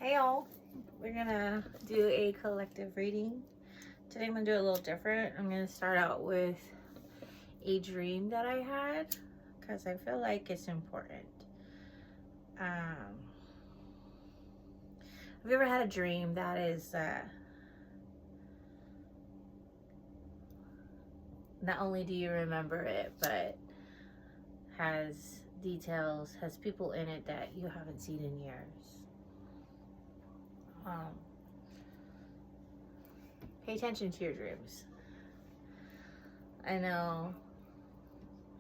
Hey all, we're gonna do a collective reading. Today I'm gonna do it a little different. I'm gonna start out with a dream that I had because I feel like it's important. Have you ever had a dream that is not only do you remember it, but has details, has people in it that you haven't seen in years? Pay attention to your dreams. I know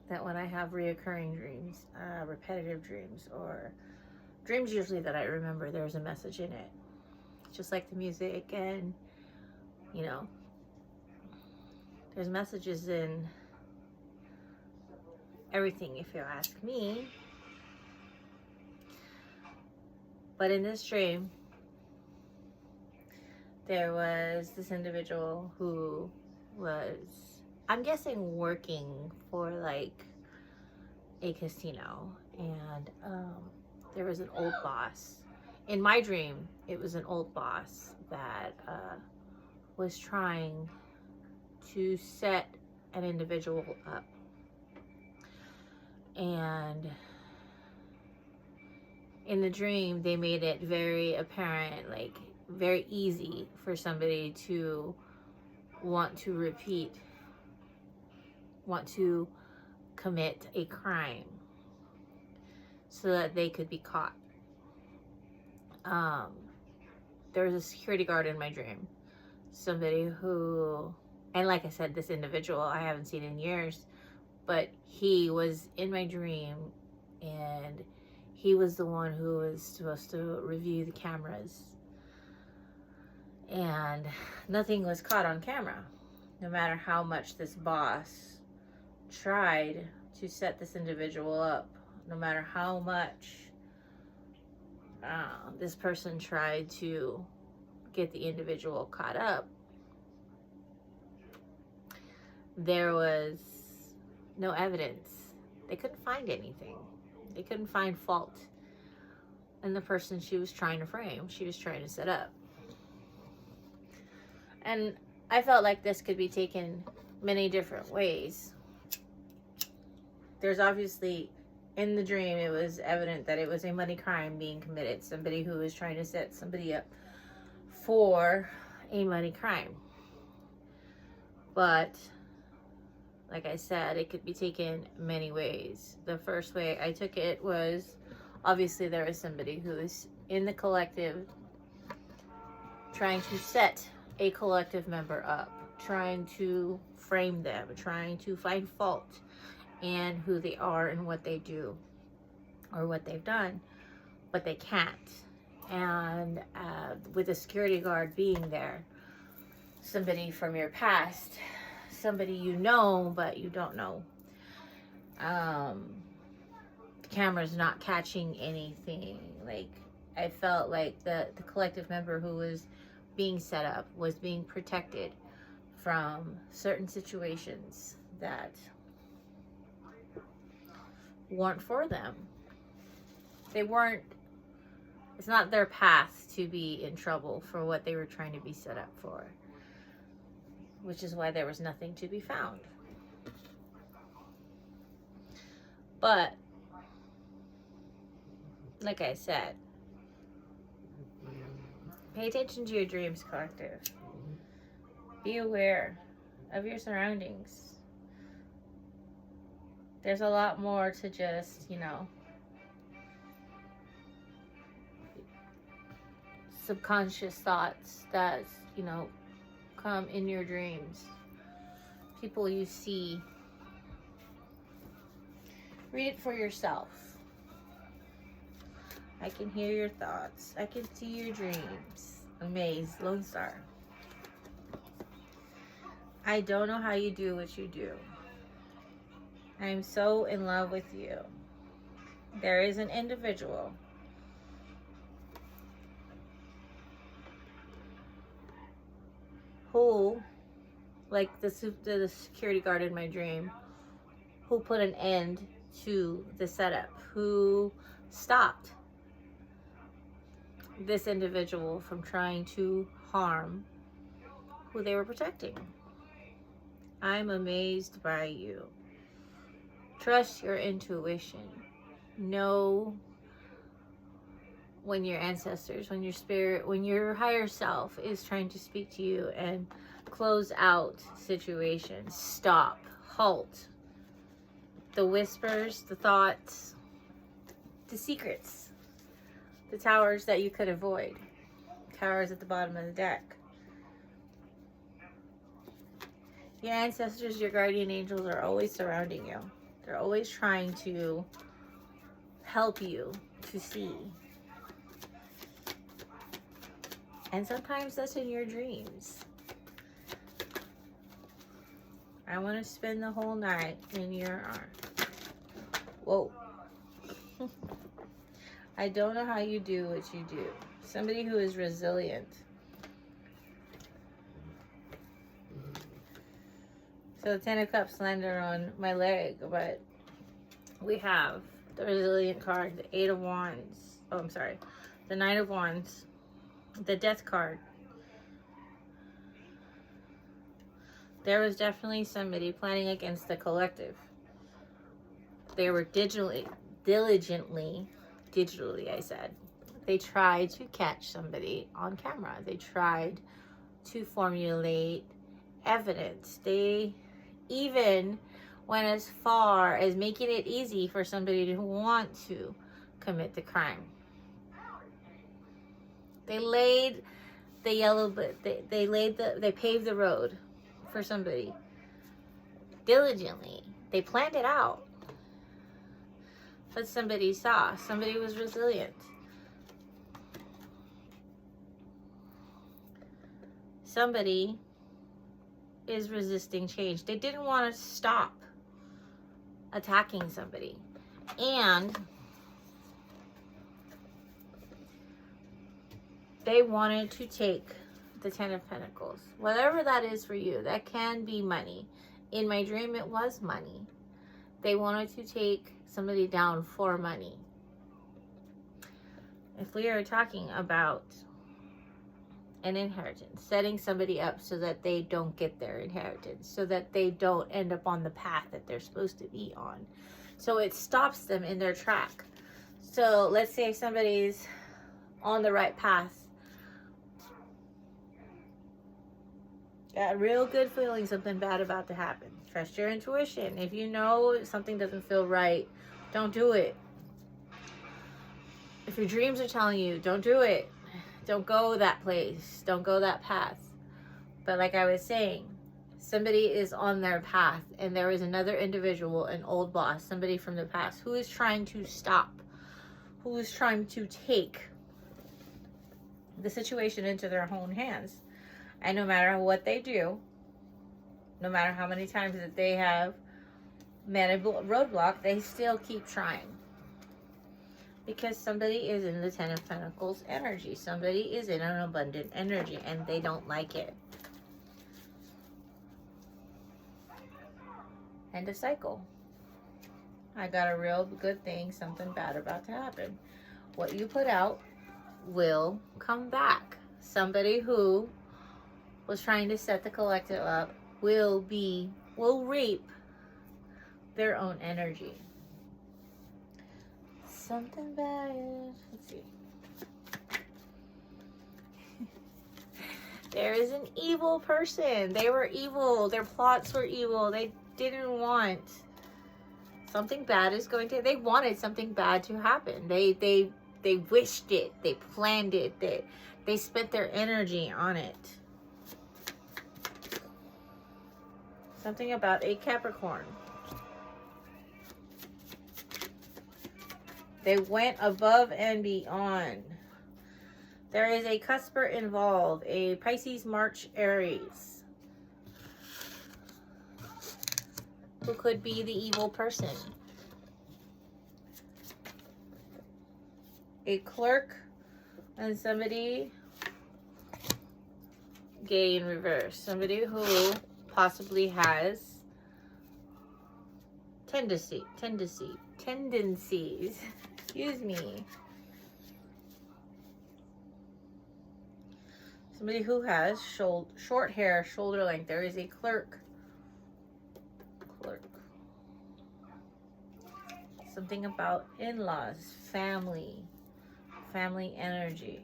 that when I have reoccurring dreams, repetitive dreams, or dreams usually that I remember, there's a message in it. Just like the music, and you know, there's messages in everything, if you ask me. But in this dream, there was this individual who was, I'm guessing, working for like a casino, and there was an old boss. In my dream, it was an old boss that was trying to set an individual up. And in the dream, they made it very apparent, like very easy for somebody to want to commit a crime so that they could be caught. There was a security guard in my dream, somebody who, and like I said, this individual I haven't seen in years, but he was in my dream, and he was the one who was supposed to review the cameras, and nothing was caught on camera. No matter how much this boss tried to set this individual up, no matter how much this person tried to get the individual caught up, there was no evidence. They couldn't find anything. They couldn't find fault in the person she was trying to frame, she was trying to set up. And I felt like this could be taken many different ways. There's obviously, in the dream, it was evident that it was a money crime being committed. Somebody who was trying to set somebody up for a money crime. But, like I said, it could be taken many ways. The first way I took it was, obviously there was somebody who was in the collective trying to set a collective member up, trying to frame them, trying to find fault in who they are and what they do or what they've done, but they can't. And with a security guard being there, somebody from your past, somebody you know but you don't know, the camera's not catching anything. Like, I felt like the collective member who was being set up was being protected from certain situations that weren't for them. They weren't, it's not their path to be in trouble for what they were trying to be set up for, which is why there was nothing to be found. But like I said, pay attention to your dreams, collective. Be aware of your surroundings. There's a lot more to just, subconscious thoughts that, come in your dreams. People you see. Read it for yourself. I can hear your thoughts. I can see your dreams. Amazed, Lone Star. I don't know how you do what you do. I'm so in love with you. There is an individual who, like the security guard in my dream, who put an end to the setup, who stopped this individual from trying to harm who they were protecting. I'm amazed by you. Trust your intuition. Know when your ancestors, when your spirit, when your higher self is trying to speak to you and close out situations. Stop. Halt. The whispers, the thoughts, the secrets, the towers that you could avoid. Towers at the bottom of the deck. Your ancestors, your guardian angels are always surrounding you. They're always trying to help you to see. And sometimes that's in your dreams. I want to spend the whole night in your arms. Whoa. I don't know how you do what you do. Somebody who is resilient. So the 10 of Cups landed on my leg, but we have the resilient card, the 8 of Wands. Oh, I'm sorry. The 9 of Wands. The Death card. There was definitely somebody planning against the collective. They were digitally, I said. They tried to catch somebody on camera. They tried to formulate evidence. They even went as far as making it easy for somebody to want to commit the crime. They laid the yellow, they paved the road for somebody diligently. They planned it out. But somebody saw. Somebody was resilient. Somebody is resisting change. They didn't want to stop attacking somebody. And they wanted to take the 10 of Pentacles. Whatever that is for you, that can be money. In my dream, it was money. They wanted to take somebody down for money. If we are talking about an inheritance, setting somebody up so that they don't get their inheritance, so that they don't end up on the path that they're supposed to be on. So it stops them in their track. So let's say somebody's on the right path. Got a real good feeling something bad about to happen. Trust your intuition. If you know something doesn't feel right, don't do it. If your dreams are telling you, don't do it. Don't go that place. Don't go that path. But like I was saying, somebody is on their path and there is another individual, an old boss, somebody from the past who is trying to stop, who is trying to take the situation into their own hands. And no matter what they do, no matter how many times that they have met a roadblock, they still keep trying. Because somebody is in the 10 of Pentacles energy. Somebody is in an abundant energy and they don't like it. End of cycle. I got a real good thing, something bad about to happen. What you put out will come back. Somebody who was trying to set the collective up will reap their own energy. Something bad. Let's see. There is an evil person. They were evil. Their plots were evil. They didn't want something bad is going to. They wanted something bad to happen. They wished it. They planned it. They spent their energy on it. Something about a Capricorn. They went above and beyond. There is a cusper involved, a Pisces, March, Aries, who could be the evil person. A clerk and somebody gay in reverse. Somebody who possibly has tendencies, excuse me, Somebody who has short hair, shoulder length. There is a clerk. Something about in-laws, family energy.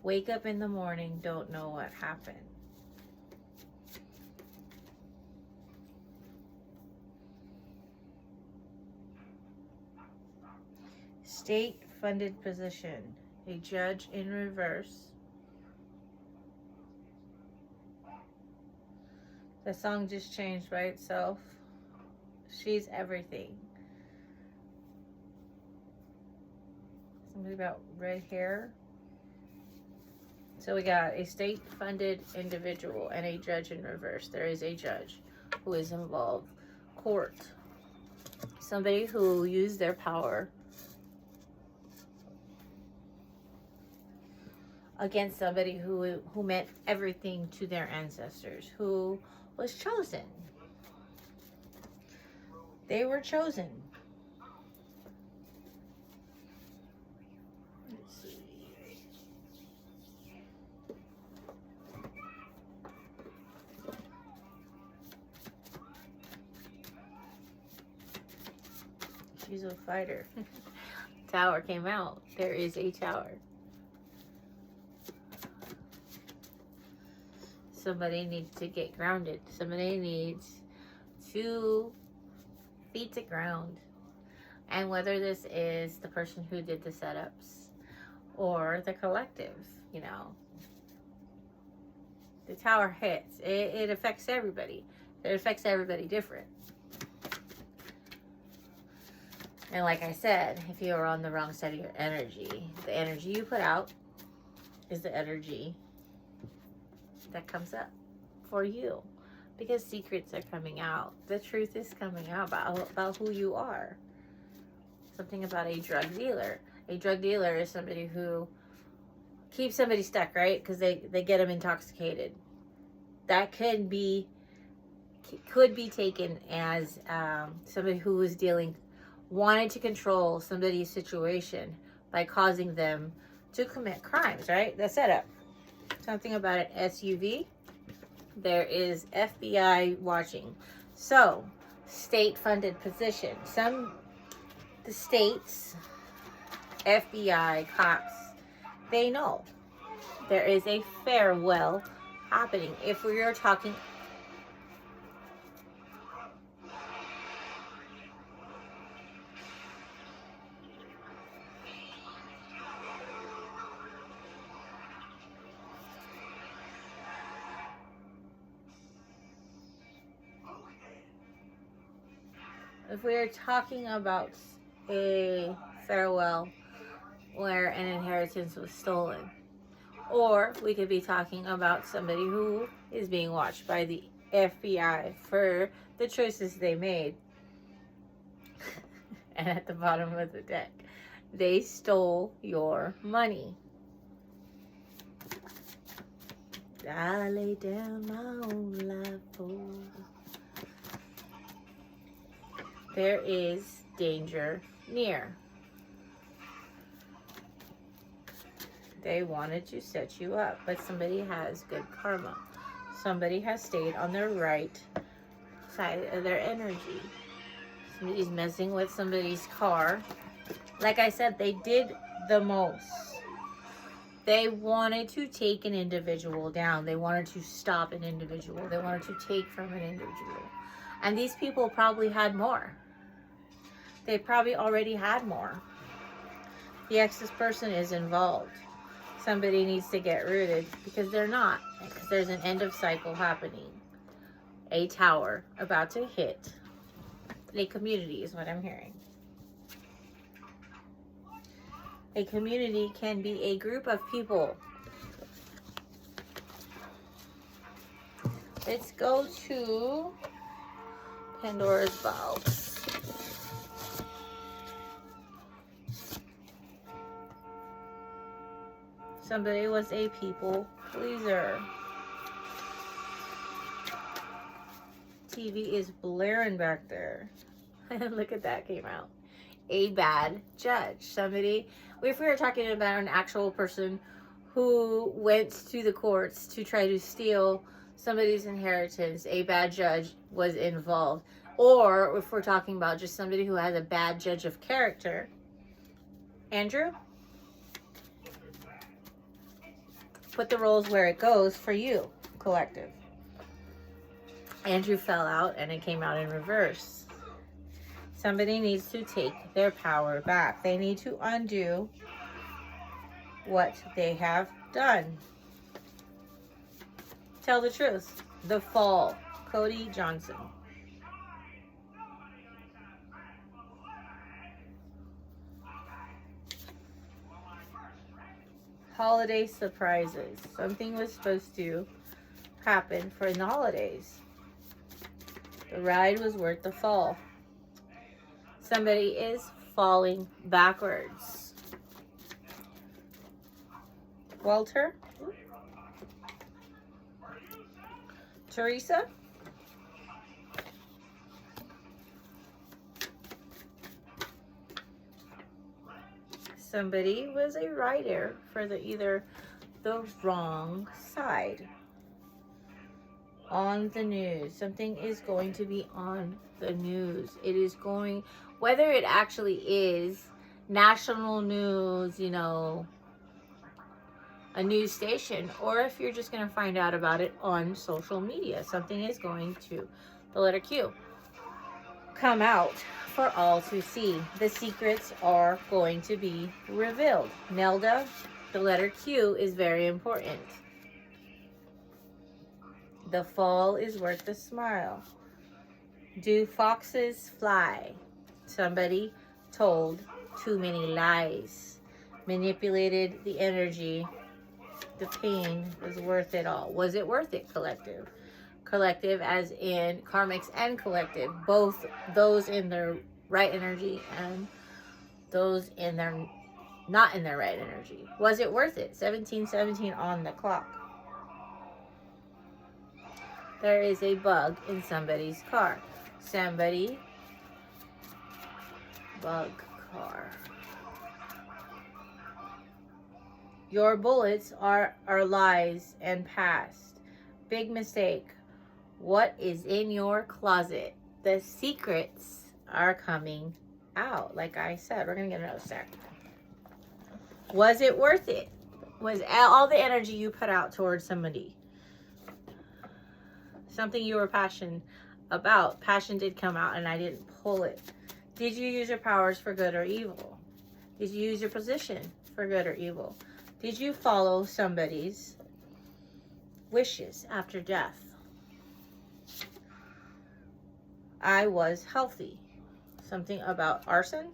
Wake up in the morning, don't know what happened. State-funded position, a judge in reverse. The song just changed by itself. She's everything. Something about red hair. So we got a state-funded individual and a judge in reverse. There is a judge who is involved. Court. Somebody who used their power against somebody who meant everything to their ancestors, who was chosen. They were chosen. Let's see. She's a fighter. Tower came out. There is a tower. Somebody needs to get grounded. Somebody needs 2 feet to ground. And whether this is the person who did the setups or the collective, you know, the tower hits. It affects everybody. It affects everybody different. And like I said, if you are on the wrong side of your energy, the energy you put out is the energy that comes up for you, because secrets are coming out. The truth is coming out about who you are. Something about a drug dealer. A drug dealer is somebody who keeps somebody stuck, right? Because they get them intoxicated. That could be taken as somebody who was wanted to control somebody's situation by causing them to commit crimes, right? The setup. Something about an SUV. There is FBI watching. So, state-funded position. The states, FBI, cops, they know there is a farewell happening. If we are talking about a farewell where an inheritance was stolen, or we could be talking about somebody who is being watched by the FBI for the choices they made. And at the bottom of the deck, they stole your money. I lay down my own life for. There is danger near. They wanted to set you up, but somebody has good karma. Somebody has stayed on their right side of their energy. Somebody's messing with somebody's car. Like I said, they did the most. They wanted to take an individual down. They wanted to stop an individual. They wanted to take from an individual. And these people probably had more. They probably already had more. The ex's person is involved. Somebody needs to get rooted because they're not. Because there's an end of cycle happening. A tower about to hit. A community is what I'm hearing. A community can be a group of people. Let's go to Pandora's box. Somebody was a people pleaser. TV is blaring back there. Look at that, came out. a bad judge. Somebody, if we were talking about an actual person who went to the courts to try to steal somebody's inheritance, a bad judge was involved. Or if we're talking about just somebody who has a bad judge of character. Andrew? Put the roles where it goes for you, collective. Andrew fell out and it came out in reverse. Somebody needs to take their power back. They need to undo what they have done. Tell the truth. The Fall. Cody Johnson. Holiday surprises. Something was supposed to happen for the holidays. The ride was worth the fall. Somebody is falling backwards. Walter? Teresa? Somebody was a writer for either the wrong side. On the news. Something is going to be on the news. It is going, whether it actually is national news, you know, a news station, or if you're just going to find out about it on social media. Something is going to, the letter Q, come out for all to see. The secrets are going to be revealed. Nelda, the letter Q is very important. The fall is worth the smile. Do foxes fly? Somebody told too many lies. Manipulated the energy. The pain was worth it all. Was it worth it, collective? Collective as in karmics and collective. Both those in their right energy and those in their not in their right energy. Was it worth it? 1717 on the clock. There is a bug in somebody's car. Somebody, bug car. Your bullets are lies and past. Big mistake. What is in your closet? The secrets are coming out. Like I said, we're going to get another stack. Was it worth it? Was all the energy you put out towards somebody something you were passionate about? Passion did come out and I didn't pull it. Did you use your powers for good or evil? Did you use your position for good or evil? Did you follow somebody's wishes after death? I was healthy. Something about arson?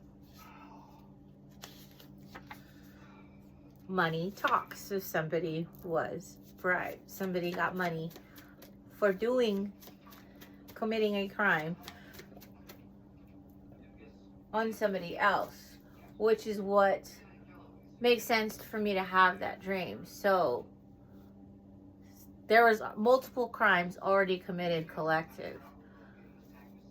Money talks. So somebody was bribed. Somebody got money for committing a crime on somebody else, which is what makes sense for me to have that dream. So there was multiple crimes already committed, collective.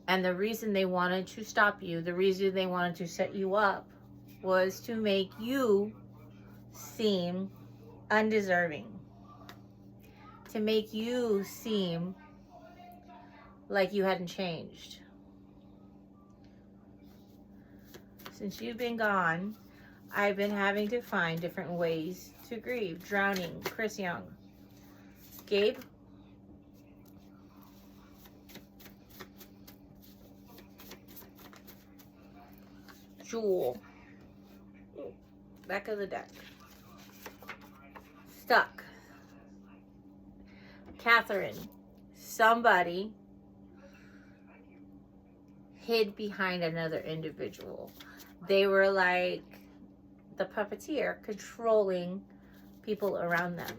And the reason they wanted to stop you, the reason they wanted to set you up, was to make you seem undeserving. To make you seem like you hadn't changed. Since you've been gone, I've been having to find different ways to grieve. Drowning, Chris Young. Gabe? Jewel. Back of the deck. Stuck. Catherine. Somebody hid behind another individual. They were like the puppeteer controlling people around them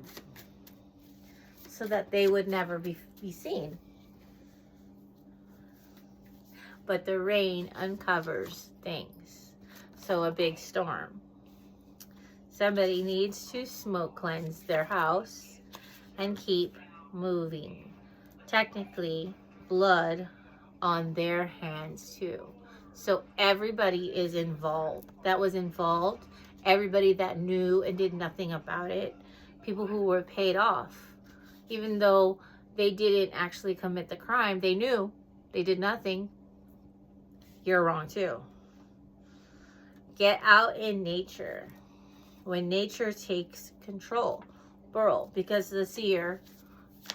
so that they would never be seen. But the rain uncovers things. So a big storm. Somebody needs to smoke cleanse their house and keep moving. Technically, blood on their hands too. So everybody is involved. That was involved. Everybody that knew and did nothing about it. People who were paid off. Even though they didn't actually commit the crime, they knew. They did nothing. You're wrong too. Get out in nature. When nature takes control. Burl, because the seer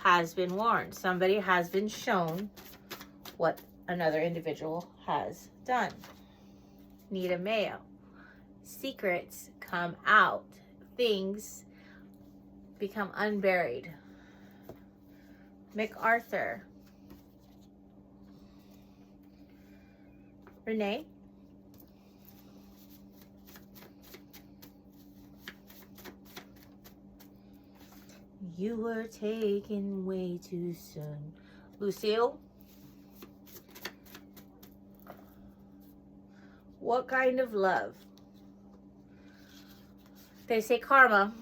has been warned. Somebody has been shown what another individual has done. Nita Mayo. Secrets come out. Things become unburied. MacArthur. Renee. You were taken way too soon. Lucille. What kind of love? They say karma.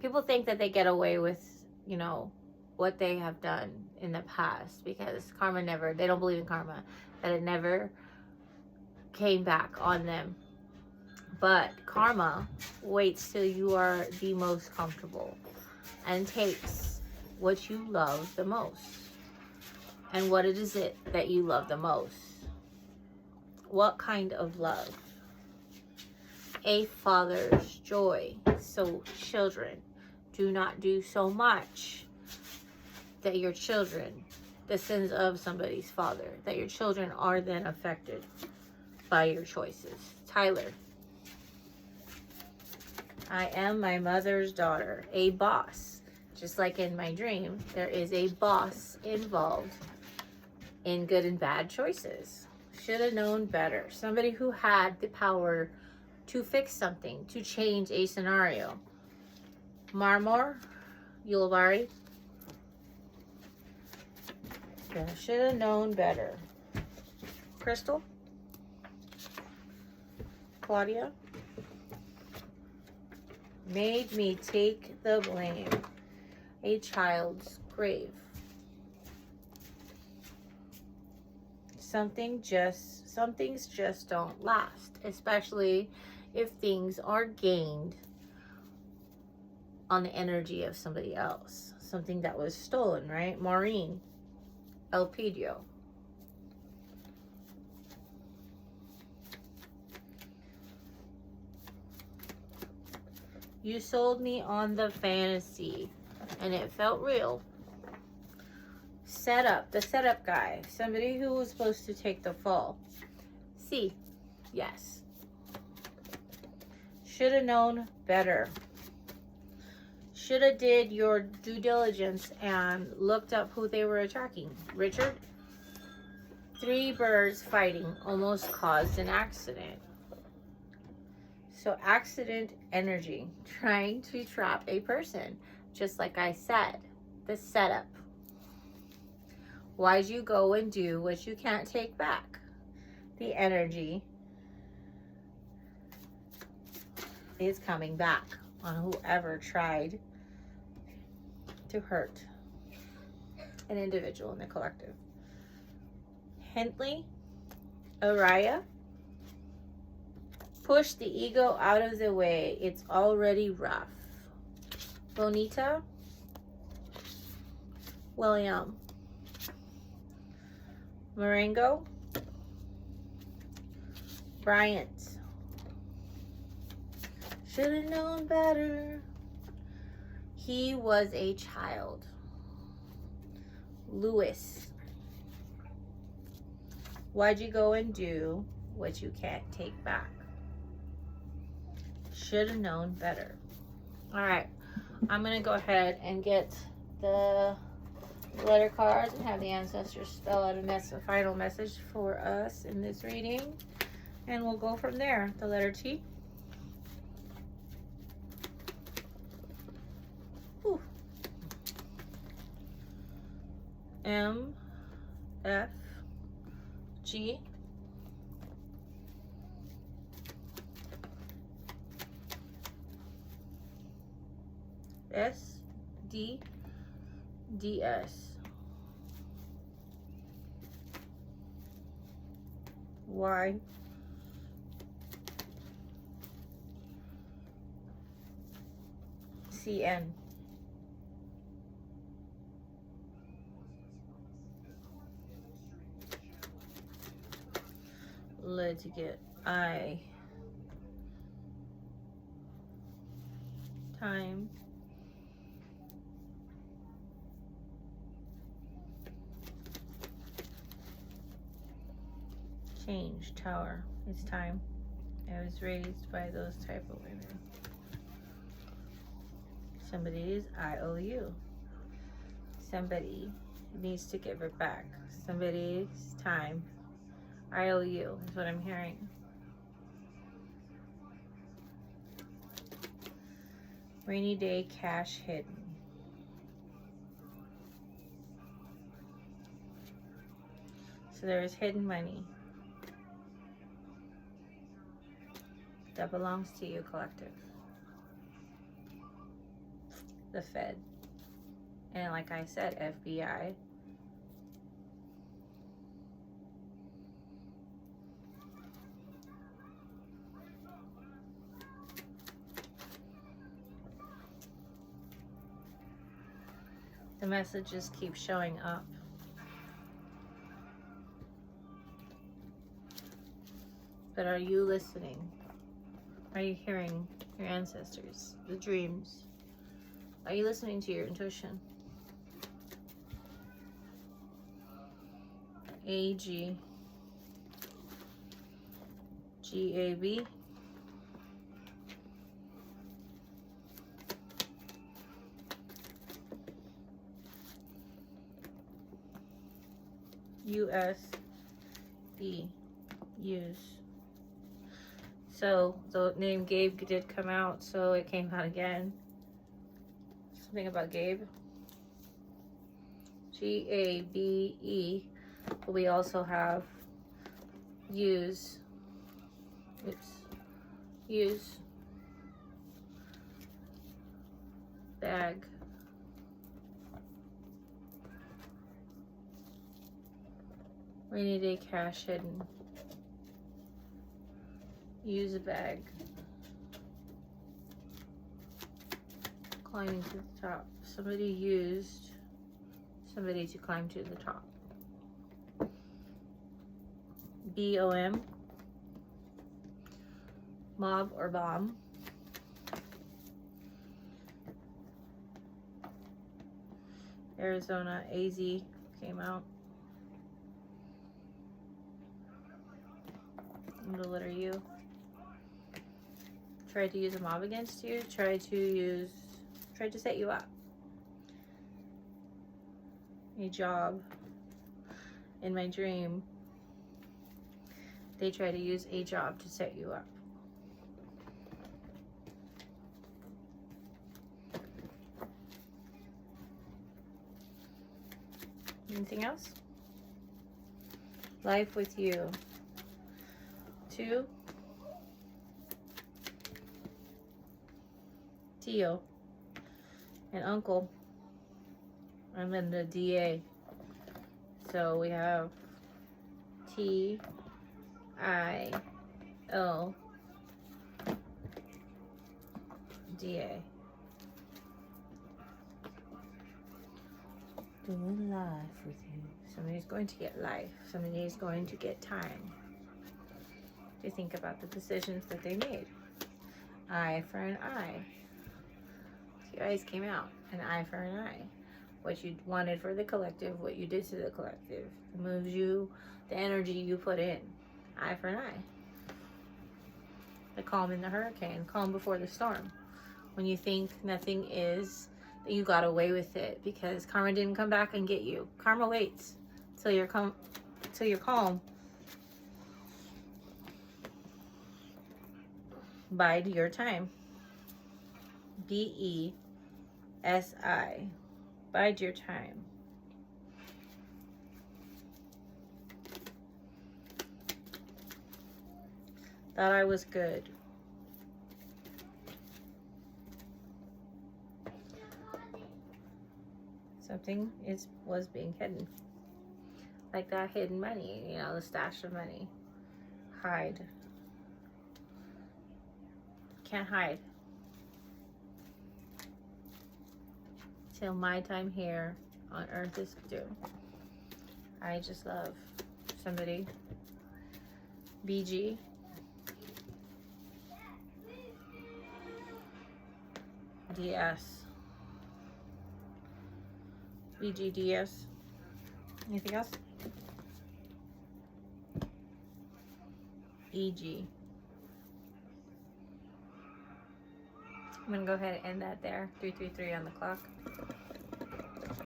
People think that they get away with, you know, what they have done in the past because karma never, they don't believe in karma, that it never came back on them. But karma waits till you are the most comfortable and takes what you love the most. And what is it that you love the most? What kind of love? A father's joy. So children, do not do so much that your children, the sins of somebody's father, that your children are then affected by your choices. Tyler. I am my mother's daughter. A boss. Just like in my dream, there is a boss involved in good and bad choices. Should have known better. Somebody who had the power to fix something, to change a scenario. Marmor, Yulvari. Should have known better. Crystal. Claudia. Made me take the blame. A child's grave. Some things just don't last, especially if things are gained on the energy of somebody else. Something that was stolen, right? Maureen, Elpidio. You sold me on the fantasy, and it felt real. Setup, the setup guy. Somebody who was supposed to take the fall. C, yes. Should have known better. Should have did your due diligence and looked up who they were attacking. Richard. 3 birds fighting almost caused an accident. So accident energy, trying to trap a person. Just like I said, the setup. Why'd you go and do what you can't take back? The energy is coming back on whoever tried to hurt an individual in the collective. Hentley, Araya. Push the ego out of the way. It's already rough. Bonita. William. Marengo. Bryant. Should have known better. He was a child. Lewis. Why'd you go and do what you can't take back? Should have known better. All right, I'm gonna go ahead and get the letter cards and have the ancestors spell out a final message for us in this reading, and we'll go from there. The letter T. Whew. M, F, G, S, D, DS, Y. CN. Litigate. I. Time. Change. Tower. It's time. I was raised by those type of women. Somebody's IOU. Somebody needs to give it back. Somebody's time. IOU is what I'm hearing. Rainy day cash hidden. So there is hidden money that belongs to you, collective. The Fed. And like I said, FBI. The messages keep showing up. But are you listening? Are you hearing your ancestors, the dreams? Are you listening to your intuition? AG. GAB. USB. Use. So the name Gabe did come out, so it came out again. Something about Gabe. GABE. But we also have use. Oops. Use. Bag. Rainy day cash hidden. Use a bag. Climbing to the top. Somebody used somebody to climb to the top. BOM. Mob or bomb. Arizona. AZ came out. And the letter U. Tried to use a mob against you. Tried to set you up. A job. In my dream, they try to use a job to set you up. Anything else? Life with you. 2. Tio. And uncle. And then the DA. So we have TIO. DA. Doing life with you. Somebody's going to get life. Somebody's going to get time to think about the decisions that they made. Eye for an eye. Your eyes came out. An eye for an eye. What you wanted for the collective, what you did to the collective. The moves you, the energy you put in. Eye for an eye. The calm in the hurricane. Calm before the storm. When you think nothing is, that you got away with it because karma didn't come back and get you. Karma waits till you're calm. Bide your time. BESI. Bide your time. Thought I was good. Something was being hidden. Like that hidden money, you know, the stash of money. hide. Can't hide. Till my time here on earth is due. I just love somebody. BG. DS. BGDS. Anything else? EG. I'm gonna go ahead and end that there. 3:33 on the clock.